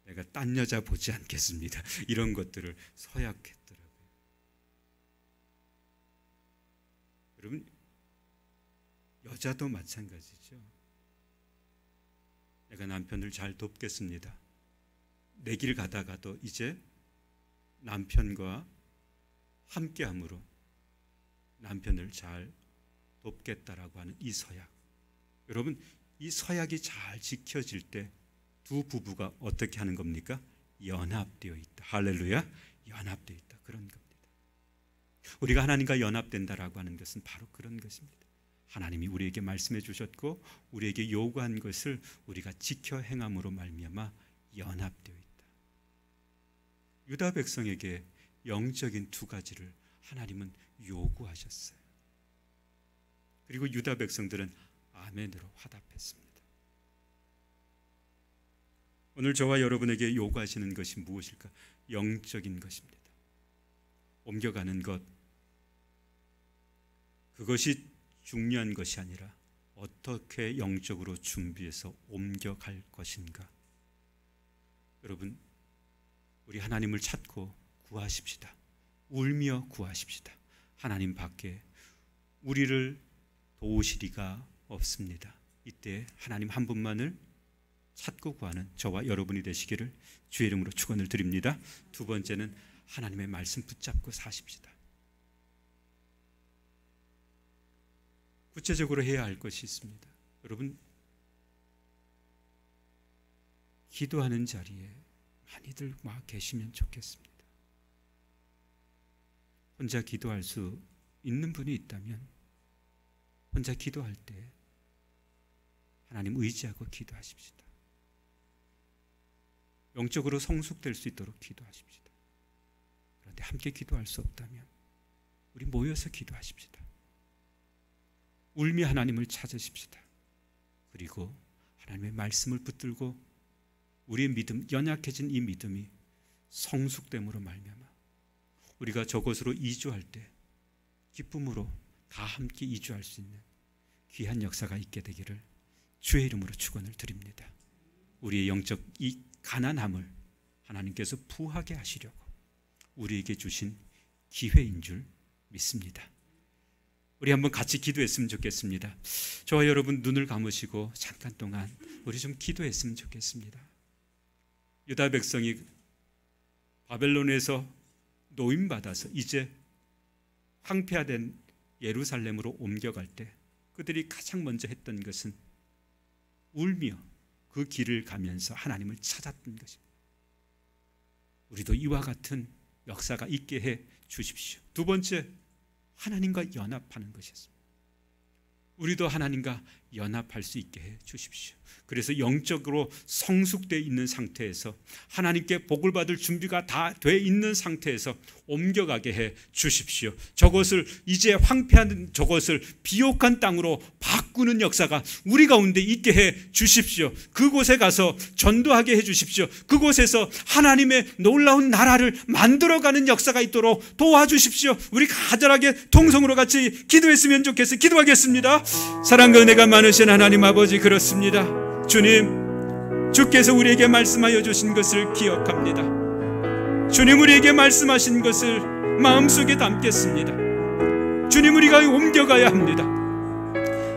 내가 딴 여자 보지 않겠습니다. 이런 것들을 서약했더라고요. 여러분, 여자도 마찬가지죠. 내가 남편을 잘 돕겠습니다. 내 길 가다가도 이제 남편과 함께함으로 남편을 잘 돕겠다라고 하는 이 서약. 여러분, 이 서약이 잘 지켜질 때 두 부부가 어떻게 하는 겁니까? 연합되어 있다. 할렐루야. 연합되어 있다. 그런 겁니다. 우리가 하나님과 연합된다라고 하는 것은 바로 그런 것입니다. 하나님이 우리에게 말씀해 주셨고 우리에게 요구한 것을 우리가 지켜 행함으로 말미암아 연합되어 있다. 유다 백성에게 영적인 두 가지를 하나님은 요구하셨어요. 그리고 유다 백성들은 아멘으로 화답했습니다. 오늘 저와 여러분에게 요구하시는 것이 무엇일까? 영적인 것입니다. 옮겨가는 것, 그것이 중요한 것이 아니라 어떻게 영적으로 준비해서 옮겨갈 것인가. 여러분, 우리 하나님을 찾고 구하십시다. 울며 구하십시다. 하나님 밖에 우리를 도우실 리가 없습니다. 이때 하나님 한 분만을 찾고 구하는 저와 여러분이 되시기를 주의 이름으로 축원을 드립니다. 두 번째는 하나님의 말씀 붙잡고 사십시다. 구체적으로 해야 할 것이 있습니다. 여러분, 기도하는 자리에 많이들 와 계시면 좋겠습니다. 혼자 기도할 수 있는 분이 있다면 혼자 기도할 때 하나님 의지하고 기도하십시다. 영적으로 성숙될 수 있도록 기도하십시다. 그런데 함께 기도할 수 없다면 우리 모여서 기도하십시다. 울며 하나님을 찾으십시다. 그리고 하나님의 말씀을 붙들고 우리의 믿음, 연약해진 이 믿음이 성숙됨으로 말미암아 우리가 저곳으로 이주할 때 기쁨으로 다 함께 이주할 수 있는 귀한 역사가 있게 되기를 주의 이름으로 축원을 드립니다. 우리의 영적 이 가난함을 하나님께서 부하게 하시려고 우리에게 주신 기회인 줄 믿습니다. 우리 한번 같이 기도했으면 좋겠습니다. 저와 여러분 눈을 감으시고 잠깐 동안 우리 좀 기도했으면 좋겠습니다. 유다 백성이 바벨론에서 노임받아서 이제 황폐화된 예루살렘으로 옮겨갈 때 그들이 가장 먼저 했던 것은 울며 그 길을 가면서 하나님을 찾았던 것입니다. 우리도 이와 같은 역사가 있게 해 주십시오. 두 번째, 하나님과 연합하는 것이었습니다. 우리도 하나님과 연합할 수 있게 해 주십시오. 그래서 영적으로 성숙되어 있는 상태에서 하나님께 복을 받을 준비가 다 돼 있는 상태에서 옮겨가게 해 주십시오. 저것을 이제 황폐한 저것을 비옥한 땅으로 바꾸는 역사가 우리 가운데 있게 해 주십시오. 그곳에 가서 전도하게 해 주십시오. 그곳에서 하나님의 놀라운 나라를 만들어가는 역사가 있도록 도와주십시오. 우리 간절하게 통성으로 같이 기도했으면 좋겠어요. 기도하겠습니다. 사랑과 은혜가 많으신 하나님 아버지, 그렇습니다. 주님, 주께서 우리에게 말씀하여 주신 것을 기억합니다. 주님, 우리에게 말씀하신 것을 마음속에 담겠습니다. 주님, 우리가 옮겨가야 합니다.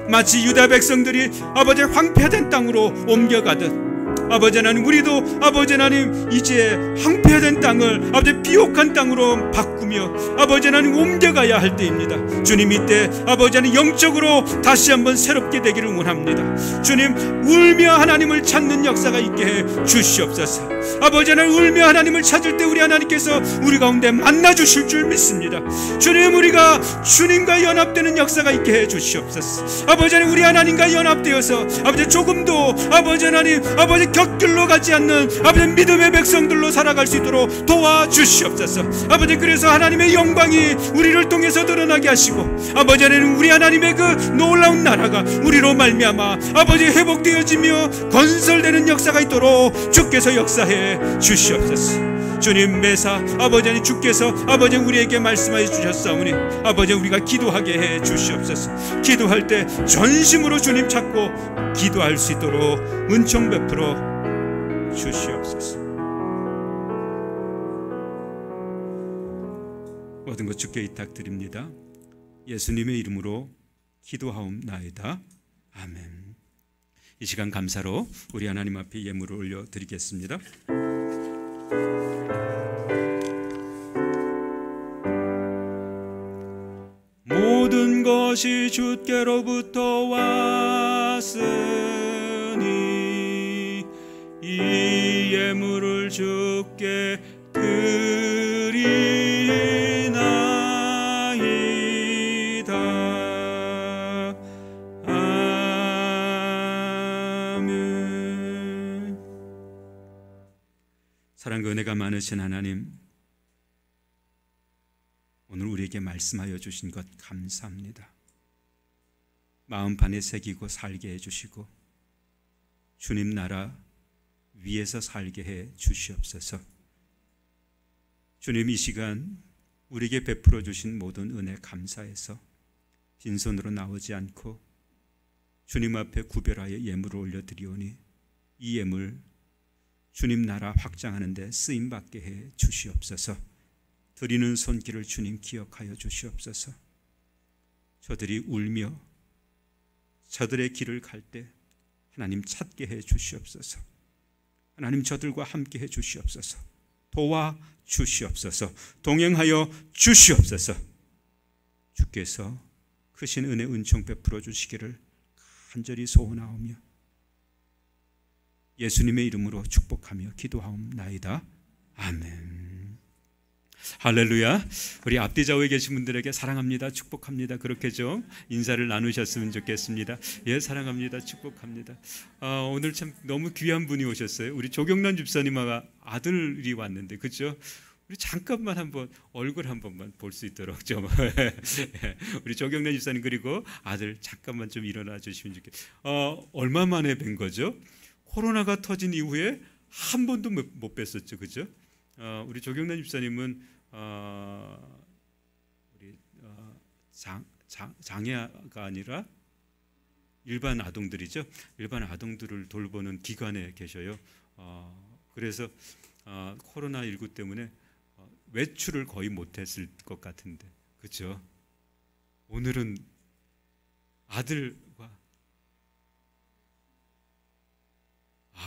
마치 유다 백성들이 아버지 황폐된 땅으로 옮겨가듯 아버지 하나님, 우리도 아버지 하나님 이제 황폐된 땅을 아버지 비옥한 땅으로 바꾸며 아버지 하나님 옮겨가야 할 때입니다. 주님, 이때 아버지 하나님 영적으로 다시 한번 새롭게 되기를 원합니다. 주님, 울며 하나님을 찾는 역사가 있게 해 주시옵소서. 아버지 하나님, 울며 하나님을 찾을 때 우리 하나님께서 우리 가운데 만나 주실 줄 믿습니다. 주님, 우리가 주님과 연합되는 역사가 있게 해 주시옵소서. 아버지 하나님, 우리 하나님과 연합되어서 아버지 조금도 아버지 하나님 아버지 곁길로 가지 않는 아버지 믿음의 백성들로 살아갈 수 있도록 도와주시옵소서. 아버지, 그래서 하나님의 영광이 우리를 통해서 드러나게 하시고 아버지 하나님, 우리 하나님의 그 놀라운 나라가 우리로 말미암아 아버지 회복되어지며 건설되는 역사가 있도록 주께서 역사해 주시옵소서. 주님, 매사 아버지 하나님 주께서 아버지 우리에게 말씀하여 주셨사오니 아버지 우리가 기도하게 해 주시옵소서. 기도할 때 전심으로 주님 찾고 기도할 수 있도록 은총 베풀어 주시옵소서. 모든 것 주께 의탁드립니다. 예수님의 이름으로 기도하옵나이다. 아멘. 이 시간 감사로 우리 하나님 앞에 예물을 올려드리겠습니다. 모든 것이 주께로부터 왔으니 이 예물을 주께 드리나이다. 아멘. 사랑과 은혜가 많으신 하나님, 오늘 우리에게 말씀하여 주신 것 감사합니다. 마음판에 새기고 살게 해주시고 주님 나라 위에서 살게 해 주시옵소서. 주님, 이 시간 우리에게 베풀어 주신 모든 은혜 감사해서 빈손으로 나오지 않고 주님 앞에 구별하여 예물을 올려드리오니 이 예물 주님 나라 확장하는 데 쓰임받게 해 주시옵소서. 드리는 손길을 주님 기억하여 주시옵소서. 저들이 울며 저들의 길을 갈 때 하나님 찾게 해 주시옵소서. 하나님, 저들과 함께 해 주시옵소서. 도와 주시옵소서. 동행하여 주시옵소서. 주께서 크신 은혜 은총 베풀어 주시기를 간절히 소원하오며 예수님의 이름으로 축복하며 기도하옵나이다. 아멘. 할렐루야. 우리 앞뒤 좌우에 계신 분들에게 사랑합니다, 축복합니다, 그렇게 좀 인사를 나누셨으면 좋겠습니다. 예, 사랑합니다, 축복합니다. 오늘 참 너무 귀한 분이 오셨어요. 우리 조경란 집사님과 아들이 왔는데, 그렇죠? 우리 잠깐만 한번 얼굴 한 번만 볼 수 있도록 좀 우리 조경란 집사님 그리고 아들 잠깐만 좀 일어나 주시면 좋겠어요. 얼마 만에 뵌 거죠? 코로나가 터진 이후에 한 번도 못 뵀었죠, 그죠? 우리 조경란 집사님은 우리 장애가 아니라 일반 아동들이죠. 일반 아동들을 돌보는 기관에 계셔요. 그래서 코로나19 때문에 외출을 거의 못했을 것 같은데, 그렇죠? 오늘은 아들과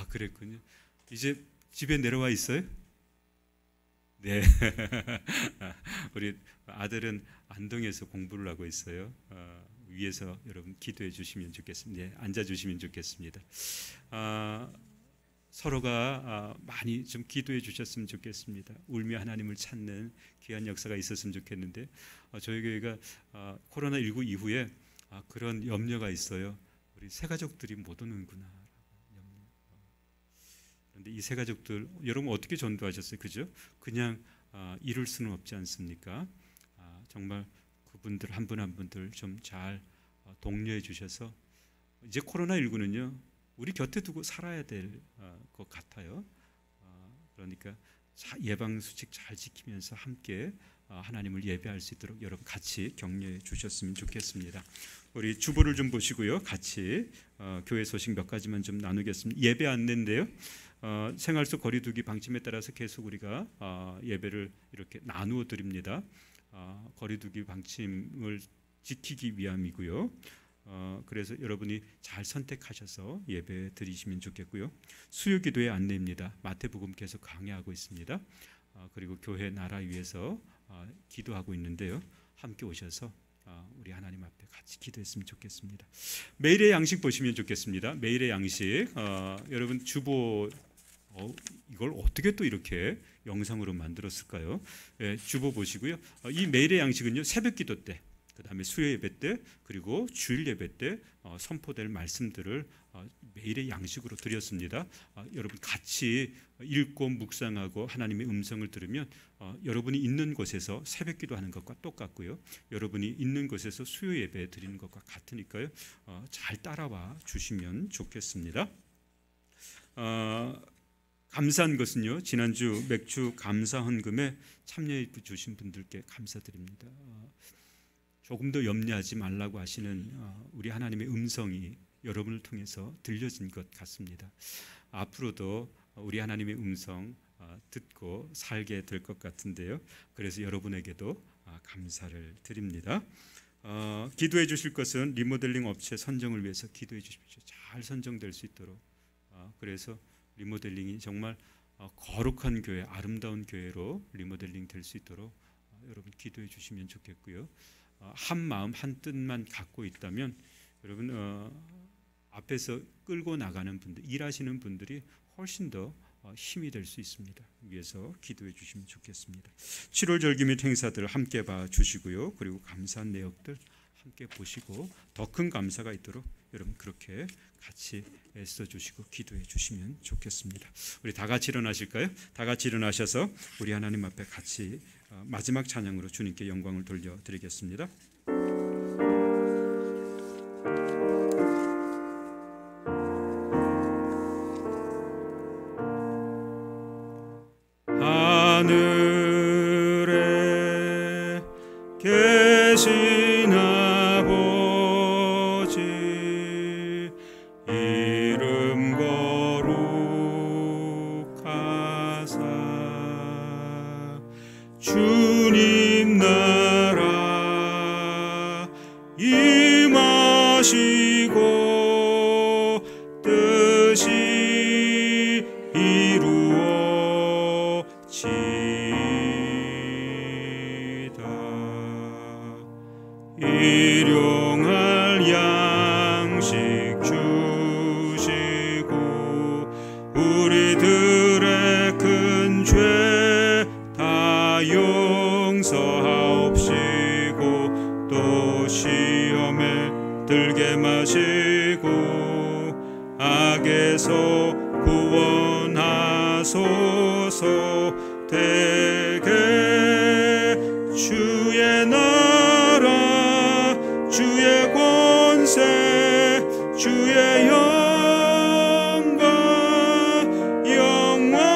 그랬군요. 이제 집에 내려와 있어요? 네. 우리 아들은 안동에서 공부를 하고 있어요. 위에서 여러분 기도해 주시면 좋겠습니다. 네, 앉아 주시면 좋겠습니다. 서로가 많이 좀 기도해 주셨으면 좋겠습니다. 울며 하나님을 찾는 귀한 역사가 있었으면 좋겠는데, 저희 교회가 코로나19 이후에 그런 염려가 있어요. 우리 새 가족들이 못 오는구나. 그런데 이 새 가족들 여러분 어떻게 전도하셨어요? 그죠? 그냥 이룰 수는 없지 않습니까? 정말 그분들 한 분 한 분들 좀 잘 독려해 주셔서 이제 코로나19는요 우리 곁에 두고 살아야 될 것 같아요. 그러니까 예방 수칙 잘 지키면서 함께 하나님을 예배할 수 있도록 여러분 같이 격려해 주셨으면 좋겠습니다. 우리 주보를 좀 보시고요. 같이 교회 소식 몇 가지만 좀 나누겠습니다. 예배 안내인데요. 생활 속 거리두기 방침에 따라서 계속 우리가 예배를 이렇게 나누어 드립니다. 거리두기 방침을 지키기 위함이고요. 그래서 여러분이 잘 선택하셔서 예배 드리시면 좋겠고요. 수요기도의 안내입니다. 마태복음 계속 강해하고 있습니다. 그리고 교회 나라 위해서 기도하고 있는데요. 함께 오셔서 우리 하나님 앞에 같이 기도했으면 좋겠습니다. 매일의 양식 보시면 좋겠습니다. 매일의 양식 여러분 주보 이걸 어떻게 또 이렇게 영상으로 만들었을까요? 주보 보시고요. 이 매일의 양식은요 새벽 기도 때, 그 다음에 수요 예배 때, 그리고 주일 예배 때 선포될 말씀들을 매일의 양식으로 드렸습니다. 여러분 같이 읽고 묵상하고 하나님의 음성을 들으면 여러분이 있는 곳에서 새벽 기도하는 것과 똑같고요. 여러분이 있는 곳에서 수요 예배 드리는 것과 같으니까요. 잘 따라와 주시면 좋겠습니다. 감사한 것은요. 지난주 맥주 감사 헌금에 참여해 주신 분들께 감사드립니다. 조금 더 염려하지 말라고 하시는 우리 하나님의 음성이 여러분을 통해서 들려진 것 같습니다. 앞으로도 우리 하나님의 음성 듣고 살게 될 것 같은데요. 그래서 여러분에게도 감사를 드립니다. 기도해 주실 것은 리모델링 업체 선정을 위해서 기도해 주십시오. 잘 선정될 수 있도록. 그래서 리모델링이 정말 거룩한 교회, 아름다운 교회로 리모델링 될 수 있도록 여러분 기도해 주시면 좋겠고요. 한 마음 한 뜻만 갖고 있다면 여러분 앞에서 끌고 나가는 분들, 일하시는 분들이 훨씬 더 힘이 될 수 있습니다. 위해서 기도해 주시면 좋겠습니다. 7월 절기 및 행사들 함께 봐 주시고요. 그리고 감사한 내역들 함께 보시고 더 큰 감사가 있도록 여러분 그렇게 같이 애써 주시고 기도해 주시면 좋겠습니다. 우리 다 같이 일어나실까요? 다 같이 일어나셔서 우리 하나님 앞에 같이 마지막 찬양으로 주님께 영광을 돌려드리겠습니다. 하늘에 계신 아버지 이름 거룩하사 주님 나라 임하시고 뜻이 이루어지다. 일용할 양식 주시고 우리들의 큰 죄 다 용서하옵시고 또 시험에 들게 마시고 악에서 구원하소서. 되게 주의 나라 주의 권세 주의 영광 영원히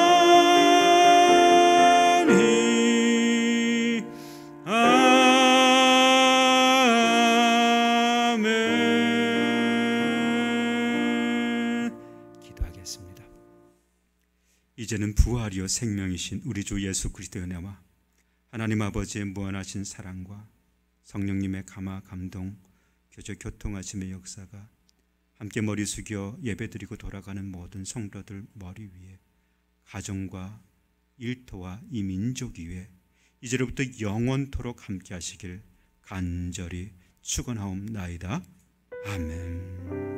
아멘. 기도하겠습니다. 이제는 부활이요 생명이신 우리 주 예수 그리스도의 은혜와 하나님 아버지의 무한하신 사랑과 성령님의 감화 감동 교제 교통하심의 역사가 함께 머리 숙여 예배드리고 돌아가는 모든 성도들 머리 위에 가정과 일터와 이 민족 위에 이제로부터 영원토록 함께 하시길 간절히 축원하옵나이다. 아멘.